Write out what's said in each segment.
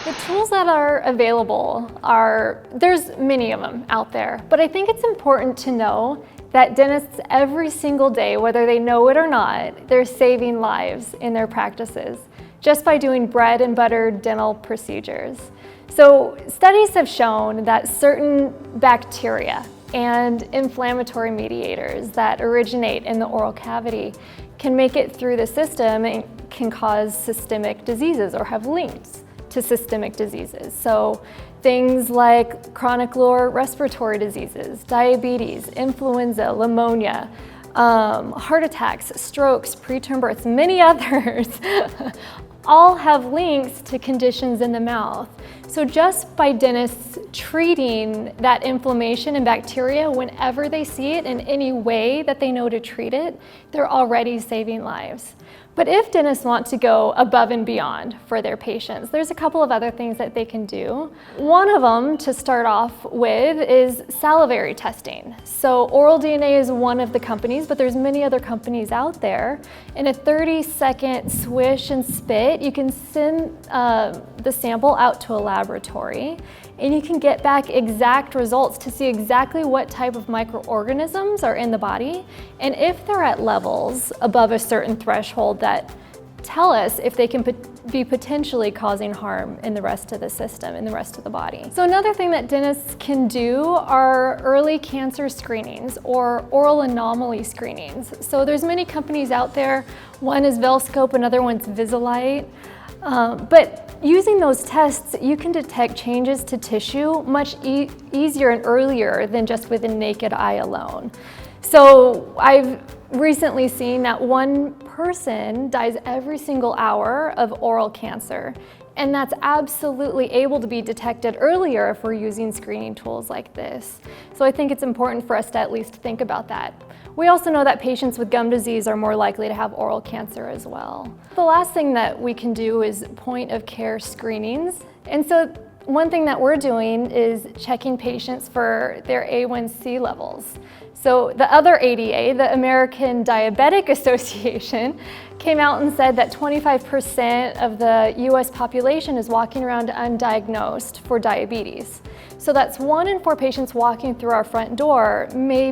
The tools that are available there's many of them out there, but I think it's important to know that dentists every single day, whether they know it or not, they're saving lives in their practices just by doing bread and butter dental procedures. So studies have shown that certain bacteria and inflammatory mediators that originate in the oral cavity can make it through the system and can cause systemic diseases or have links to systemic diseases. So things like chronic lower respiratory diseases, diabetes, influenza, pneumonia, heart attacks, strokes, preterm births, many others, all have links to conditions in the mouth. So just by dentists treating that inflammation and bacteria whenever they see it in any way that they know to treat it, they're already saving lives. But if dentists want to go above and beyond for their patients, there's a couple of other things that they can do. One of them, to start off with, is salivary testing. So Oral DNA is one of the companies, but there's many other companies out there. In a 30-second swish and spit, you can send the sample out to a laboratory, and you can get back exact results to see exactly what type of microorganisms are in the body, and if they're at levels above a certain threshold that tell us if they can be potentially causing harm in the rest of the system, in the rest of the body. So another thing that dentists can do are early cancer screenings or oral anomaly screenings. So there's many companies out there. One is Velscope, another one's Visalite. But using those tests, you can detect changes to tissue much easier and earlier than just with the naked eye alone. So I've recently seen that one person dies every single hour of oral cancer, and that's absolutely able to be detected earlier if we're using screening tools like this. So I think it's important for us to at least think about that. We also know that patients with gum disease are more likely to have oral cancer as well. The last thing that we can do is point of care screenings. And so one thing that we're doing is checking patients for their A1C levels. So the other ADA, the American Diabetic Association, came out and said that 25% of the US population is walking around undiagnosed for diabetes. So that's 1 in 4 patients walking through our front door may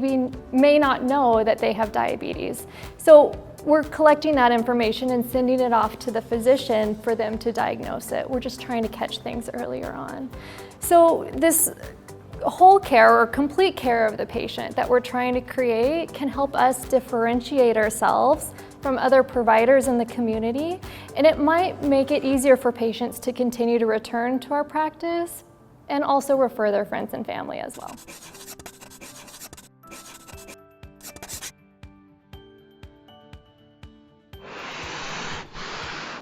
not know that they have diabetes. So we're collecting that information and sending it off to the physician for them to diagnose it. We're just trying to catch things earlier on. So this whole care or complete care of the patient that we're trying to create can help us differentiate ourselves from other providers in the community, and it might make it easier for patients to continue to return to our practice and also refer their friends and family as well.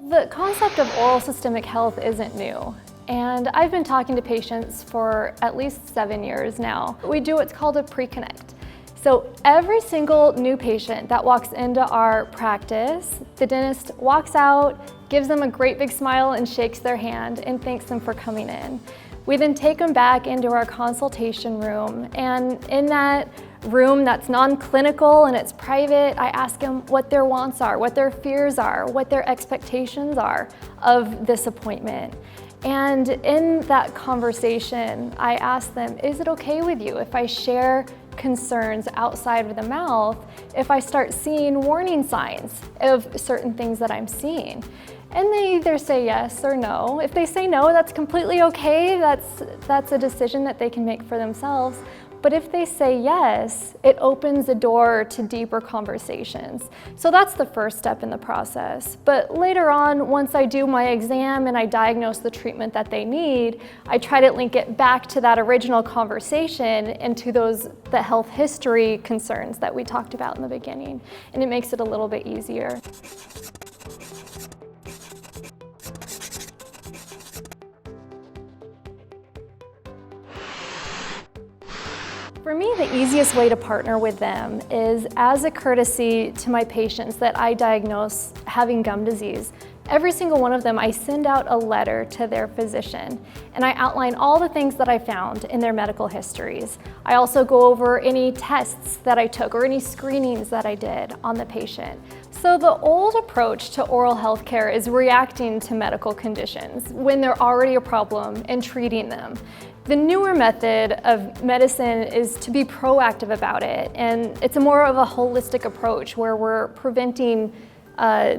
The concept of oral systemic health isn't new. And I've been talking to patients for at least 7 years now. We do what's called a pre-connect. So every single new patient that walks into our practice, the dentist walks out, gives them a great big smile and shakes their hand and thanks them for coming in. We then take them back into our consultation room, and in that room that's non-clinical and it's private, I ask them what their wants are, what their fears are, what their expectations are of this appointment. And in that conversation, I ask them, is it okay with you if I share concerns outside of the mouth if I start seeing warning signs of certain things that I'm seeing? And they either say yes or no. If they say no, that's completely okay. That's a decision that they can make for themselves. But if they say yes, it opens the door to deeper conversations. So that's the first step in the process. But later on, once I do my exam and I diagnose the treatment that they need, I try to link it back to that original conversation and to the health history concerns that we talked about in the beginning. And it makes it a little bit easier. For me, the easiest way to partner with them is as a courtesy to my patients that I diagnose having gum disease, every single one of them, I send out a letter to their physician and I outline all the things that I found in their medical histories. I also go over any tests that I took or any screenings that I did on the patient. So the old approach to oral health care is reacting to medical conditions when they're already a problem and treating them. The newer method of medicine is to be proactive about it, and it's a more of a holistic approach where we're preventing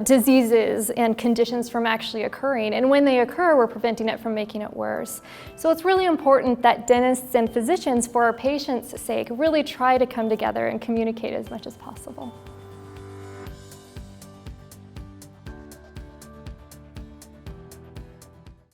diseases and conditions from actually occurring, and when they occur, we're preventing it from making it worse. So it's really important that dentists and physicians, for our patients' sake, really try to come together and communicate as much as possible.